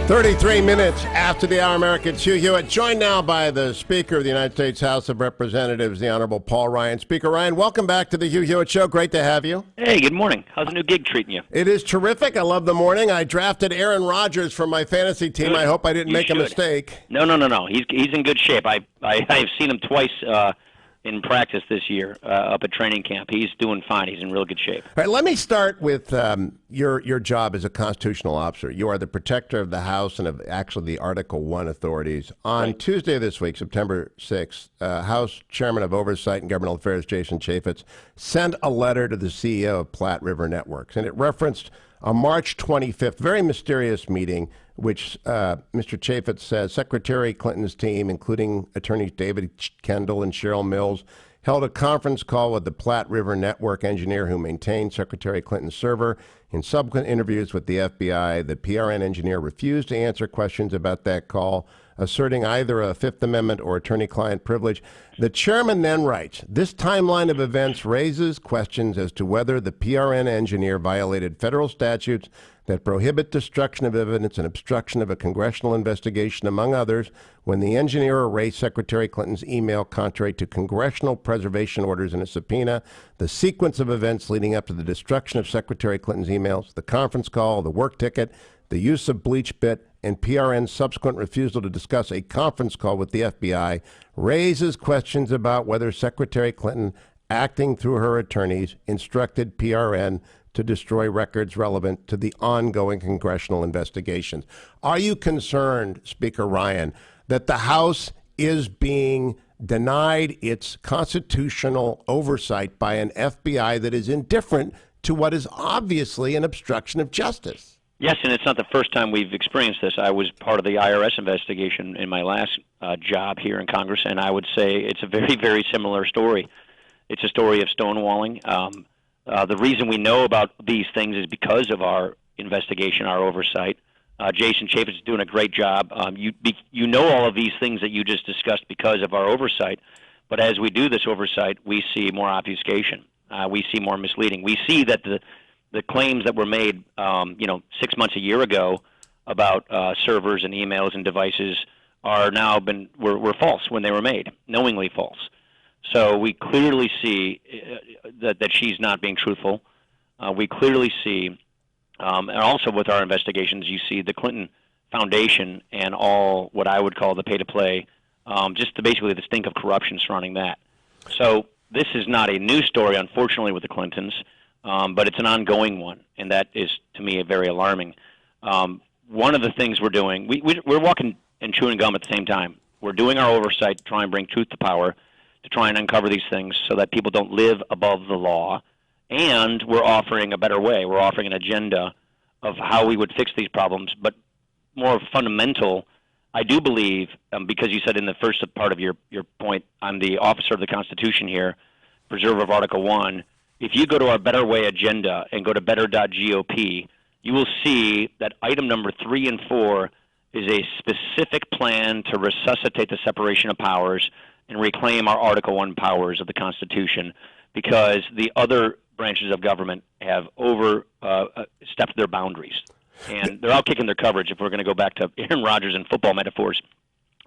33 minutes after the hour, Americans. Hugh Hewitt, joined now by the Speaker of the United States House of Representatives, the Honorable Paul Ryan. Speaker Ryan, welcome back to the Hugh Hewitt Show. Great to have you. Hey, good morning. How's the new gig treating you? It is terrific. I love the morning. I drafted Aaron Rodgers for my fantasy team. Good. I hope I didn't make a mistake. No. He's in good shape. I've seen him twice in practice this year up at training camp. He's doing fine. He's in real good shape. All right, let me start with your job as a constitutional officer. You are the protector of the House and of actually the Article I authorities. On Tuesday of this week, September 6th, House Chairman of Oversight and Governmental Affairs, Jason Chaffetz, sent a letter to the CEO of Platte River Networks, and it referenced a March 25th, very mysterious meeting, which Mr. Chaffetz says Secretary Clinton's team, including attorneys David Kendall and Cheryl Mills, held a conference call with the Platte River Network engineer who maintained Secretary Clinton's server. In subsequent interviews with the FBI, the PRN engineer refused to answer questions about that call, asserting either a Fifth Amendment or attorney-client privilege. The chairman then writes, this timeline of events raises questions as to whether the PRN engineer violated federal statutes that prohibit destruction of evidence and obstruction of a congressional investigation, among others, when the engineer erased Secretary Clinton's email contrary to congressional preservation orders in a subpoena, the sequence of events leading up to the destruction of Secretary Clinton's emails, the conference call, the work ticket, the use of bleach bit, and PRN's subsequent refusal to discuss a conference call with the FBI raises questions about whether Secretary Clinton, acting through her attorneys, instructed PRN to destroy records relevant to the ongoing congressional investigations. Are you concerned, Speaker Ryan, that the House is being denied its constitutional oversight by an FBI that is indifferent to what is obviously an obstruction of justice? Yes, and it's not the first time we've experienced this. I was part of the IRS investigation in my last job here in Congress, and I would say it's a very, very similar story. It's a story of stonewalling. The reason we know about these things is because of our investigation, our oversight. Jason Chaffetz is doing a great job. You know all of these things that you just discussed because of our oversight, but as we do this oversight, we see more obfuscation. We see more misleading. We see that the claims that were made, 6 months, a year ago about servers and emails and devices are now were false when they were made, knowingly false. So we clearly see that she's not being truthful. We clearly see, and also with our investigations, you see the Clinton Foundation and all what I would call the pay-to-play, basically the stink of corruption surrounding that. So this is not a new story, unfortunately, with the Clintons, but it's an ongoing one, and that is, to me, very alarming. One of the things we're doing, we're walking and chewing gum at the same time. We're doing our oversight to try and bring truth to power, to try and uncover these things so that people don't live above the law, and we're offering a better way. We're offering an agenda of how we would fix these problems, but more fundamental, I do believe, because you said in the first part of your point, I'm the officer of the Constitution here, preserver of Article I. If you go to our Better Way agenda and go to better.gop, you will see that item number 3 and 4 is a specific plan to resuscitate the separation of powers and reclaim our Article I powers of the Constitution, because the other branches of government have overstepped their boundaries. And they're out kicking their coverage, if we're going to go back to Aaron Rodgers and football metaphors.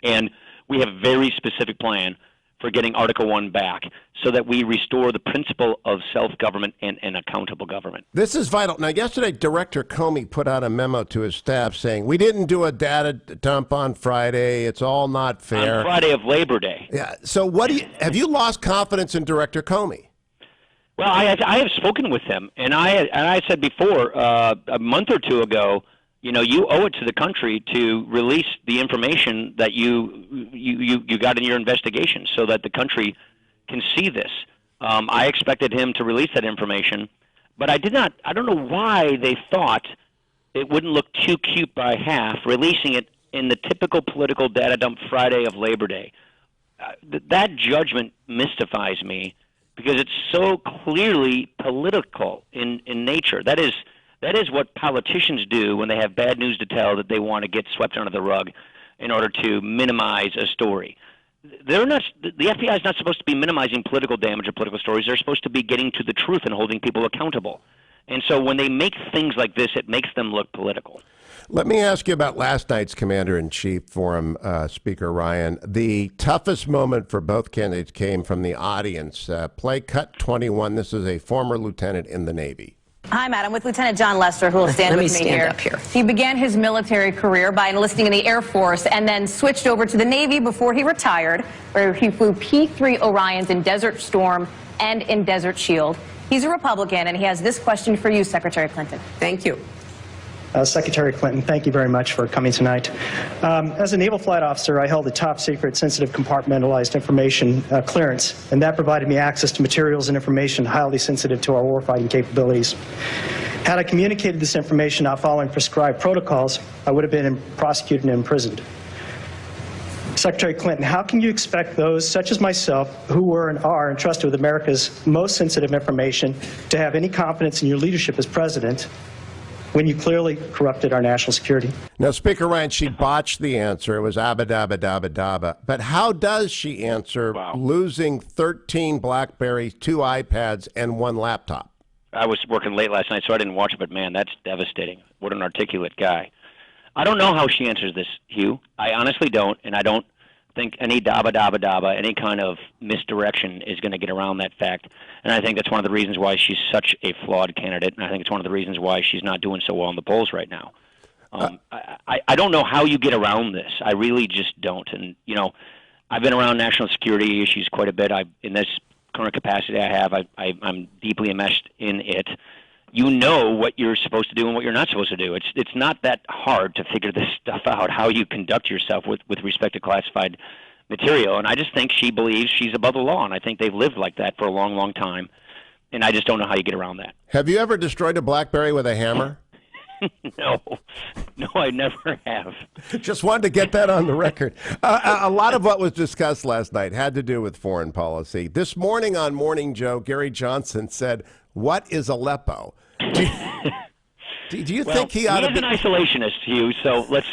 And we have a very specific plan for getting Article I back so that we restore the principle of self-government and accountable government. This is vital. Now, yesterday, Director Comey put out a memo to his staff saying, we didn't do a data dump on Friday. It's all not fair. On Friday of Labor Day. Yeah. So have you lost confidence in Director Comey? Well, I have spoken with him, and I said before, a month or two ago, you owe it to the country to release the information that you got in your investigation so that the country can see this. I expected him to release that information, but I did not. I don't know why they thought it wouldn't look too cute by half, releasing it in the typical political data dump Friday of Labor Day. That judgment mystifies me because it's so clearly political in nature. That is what politicians do when they have bad news to tell that they want to get swept under the rug in order to minimize a story. The FBI is not supposed to be minimizing political damage or political stories. They're supposed to be getting to the truth and holding people accountable. And so when they make things like this, it makes them look political. Let me ask you about last night's Commander-in-Chief Forum, Speaker Ryan. The toughest moment for both candidates came from the audience. Play cut 21. This is a former lieutenant in the Navy. Hi, Madam. With Lieutenant John Lester, who will stand with me here. Up here. He began his military career by enlisting in the Air Force and then switched over to the Navy before he retired, where he flew P-3 Orions in Desert Storm and in Desert Shield. He's a Republican, and he has this question for you, Secretary Clinton. Thank you. Secretary Clinton, thank you very much for coming tonight. As a naval flight officer, I held a top secret sensitive compartmentalized information clearance, and that provided me access to materials and information highly sensitive to our warfighting capabilities. Had I communicated this information not following prescribed protocols, I would have been prosecuted and imprisoned. Secretary Clinton, how can you expect those such as myself, who were and are entrusted with America's most sensitive information, to have any confidence in your leadership as president when you clearly corrupted our national security? Now, Speaker Ryan, she botched the answer. It was abba dabba dabba dabba. But how does she answer losing 13 BlackBerries, 2 iPads, and 1 laptop? I was working late last night, so I didn't watch it, but man, that's devastating. What an articulate guy. I don't know how she answers this, Hugh. I honestly don't, and I don't think any dabba dabba dabba, any kind of misdirection is going to get around that fact. And I think that's one of the reasons why she's such a flawed candidate, and I think it's one of the reasons why she's not doing so well in the polls right now. I don't know how you get around this. I really just don't. And, you know, I've been around national security issues quite a bit. In this current capacity I have, I'm deeply enmeshed in it. You know what you're supposed to do and what you're not supposed to do. It's not that hard to figure this stuff out, how you conduct yourself with respect to classified material. And I just think she believes she's above the law, and I think they've lived like that for a long, long time. And I just don't know how you get around that. Have you ever destroyed a BlackBerry with a hammer? No, I never have. Just wanted to get that on the record. A lot of what was discussed last night had to do with foreign policy. This morning on Morning Joe, Gary Johnson said, "What is Aleppo?" Do you think he ought to be an isolationist, Hugh? So let's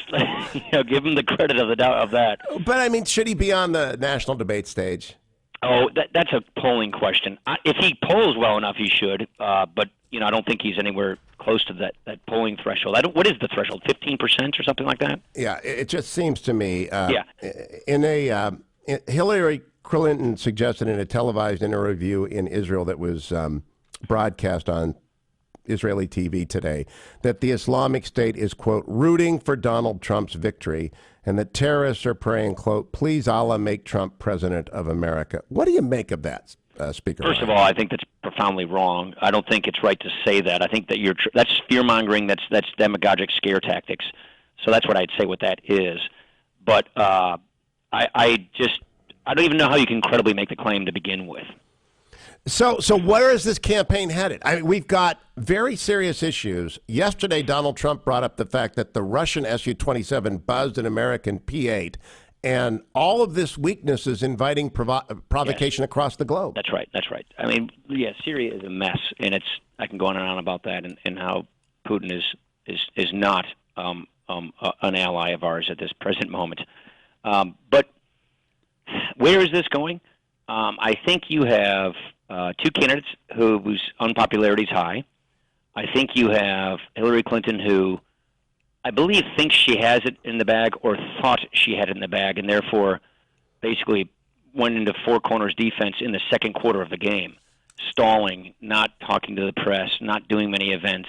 give him the credit of that. But I mean, should he be on the national debate stage? Oh, that's a polling question. If he polls well enough, he should. But I don't think he's anywhere close to that polling threshold. What is the threshold? 15% or something like that? Yeah, it just seems to me. Hillary Clinton suggested in a televised interview in Israel that was broadcast on Israeli TV today that the Islamic State is, quote, rooting for Donald Trump's victory, and that terrorists are praying, quote, please Allah make Trump president of America. What do you make of that, Speaker? First of all, I think that's profoundly wrong. I don't think it's right to say that. I think that that's fear-mongering. That's demagogic scare tactics. So that's what I'd say what that is. But I don't even know how you can credibly make the claim to begin with. So where is this campaign headed? I mean, we've got very serious issues. Yesterday, Donald Trump brought up the fact that the Russian Su-27 buzzed an American P-8, and all of this weakness is inviting provocation across the globe. That's right. I mean, Syria is a mess, and I can go on and on about that and how Putin is not an ally of ours at this present moment. But where is this going? I think you have two candidates whose unpopularity is high. I think you have Hillary Clinton, who I believe thinks she has it in the bag or thought she had it in the bag, and therefore basically went into four corners defense in the second quarter of the game, stalling, not talking to the press, not doing many events.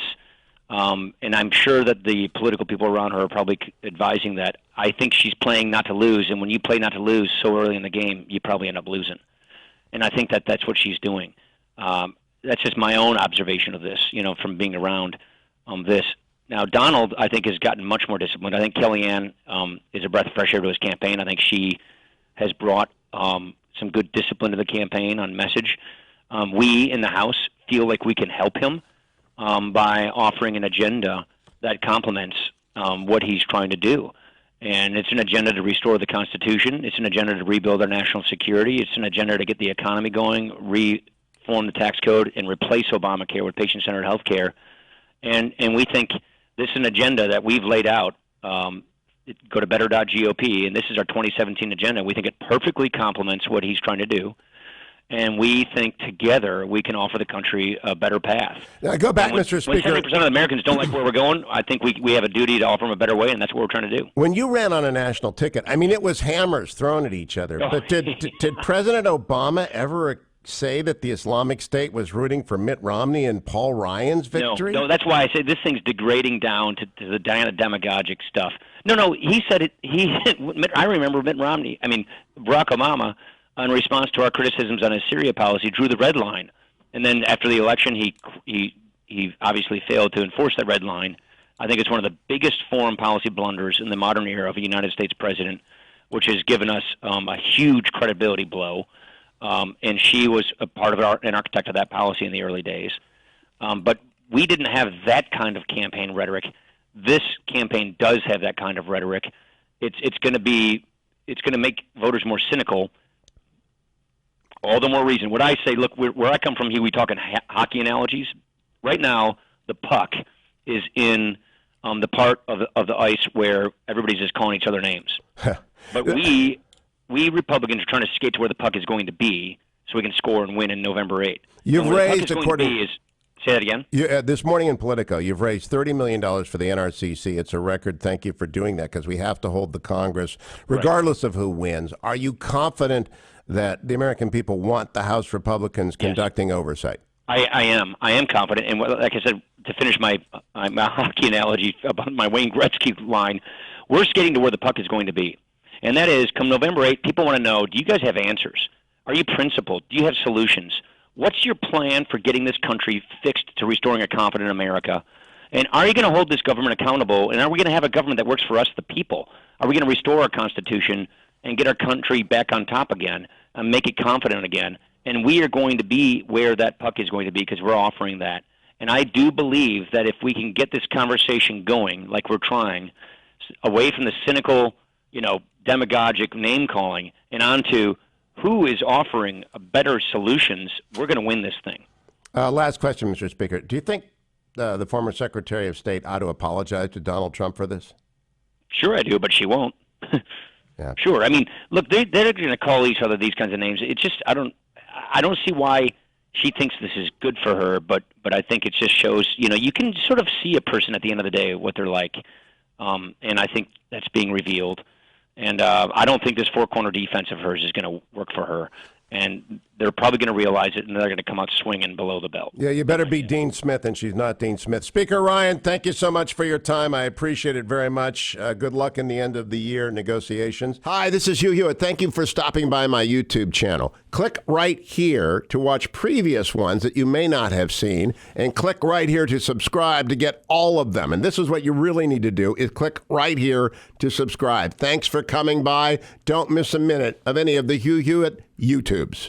And I'm sure that the political people around her are probably advising that. I think she's playing not to lose, and when you play not to lose so early in the game, you probably end up losing. And I think that's what she's doing. That's just my own observation of this, from being around this. Now, Donald, I think, has gotten much more disciplined. I think Kellyanne is a breath of fresh air to his campaign. I think she has brought some good discipline to the campaign on message. We in the House feel like we can help him by offering an agenda that complements what he's trying to do. And it's an agenda to restore the Constitution. It's an agenda to rebuild our national security. It's an agenda to get the economy going, reform the tax code, and replace Obamacare with patient-centered health care. And we think this is an agenda that we've laid out. Go to better.gop, and this is our 2017 agenda. We think it perfectly complements what he's trying to do. And we think together we can offer the country a better path. Now, go back, when, Mr. When Speaker. 70% of Americans don't like where we're going, I think we have a duty to offer them a better way, and that's what we're trying to do. When you ran on a national ticket, I mean, it was hammers thrown at each other. Oh. But did President Obama ever say that the Islamic State was rooting for Mitt Romney and Paul Ryan's victory? No, that's why I say this thing's degrading down to the demagogic stuff. No, he said it. I remember Barack Obama, in response to our criticisms on his Syria policy, drew the red line. And then after the election, he obviously failed to enforce that red line. I think it's one of the biggest foreign policy blunders in the modern era of a United States president, which has given us a huge credibility blow. And she was a part of an architect of that policy in the early days. But we didn't have that kind of campaign rhetoric. This campaign does have that kind of rhetoric. It's going to make voters more cynical. All the more reason. What I say, look, where I come from, Hugh, we talk in hockey analogies. Right now, the puck is in the part of the ice where everybody's just calling each other names. But we Republicans are trying to skate to where the puck is going to be so we can score and win in November 8th. You've raised, say that again? This morning in Politico, you've raised $30 million for the NRCC. It's a record. Thank you for doing that, because we have to hold the Congress regardless of who wins. Are you confident that the American people want the House Republicans conducting oversight? I am confident. And like I said, to finish my hockey analogy about my Wayne Gretzky line, we're skating to where the puck is going to be. And that is, come November 8th, people want to know, do you guys have answers? Are you principled? Do you have solutions? What's your plan for getting this country fixed to restoring a confident America? And are you going to hold this government accountable? And are we going to have a government that works for us, the people? Are we going to restore our Constitution and get our country back on top again and make it confident again? And we are going to be where that puck is going to be, because we're offering that. And I do believe that if we can get this conversation going, like we're trying, away from the cynical, demagogic name-calling and onto who is offering better solutions, we're going to win this thing. Last question, Mr. Speaker. Do you think the former Secretary of State ought to apologize to Donald Trump for this? Sure I do, but she won't. Yeah. Sure. I mean, look, they're going to call each other these kinds of names. It's just, I don't see why she thinks this is good for her, but I think it just shows, you can sort of see a person at the end of the day, what they're like. And I think that's being revealed. And I don't think this four-corner defense of hers is going to work for her. And they're probably going to realize it, and they're going to come out swinging below the belt. Yeah, you better be Dean Smith, and she's not Dean Smith. Speaker Ryan, thank you so much for your time. I appreciate it very much. Good luck in the end of the year negotiations. Hi, this is Hugh Hewitt. Thank you for stopping by my YouTube channel. Click right here to watch previous ones that you may not have seen, and click right here to subscribe to get all of them. And this is what you really need to do, is click right here to subscribe. Thanks for coming by. Don't miss a minute of any of the Hugh Hewitt YouTubes.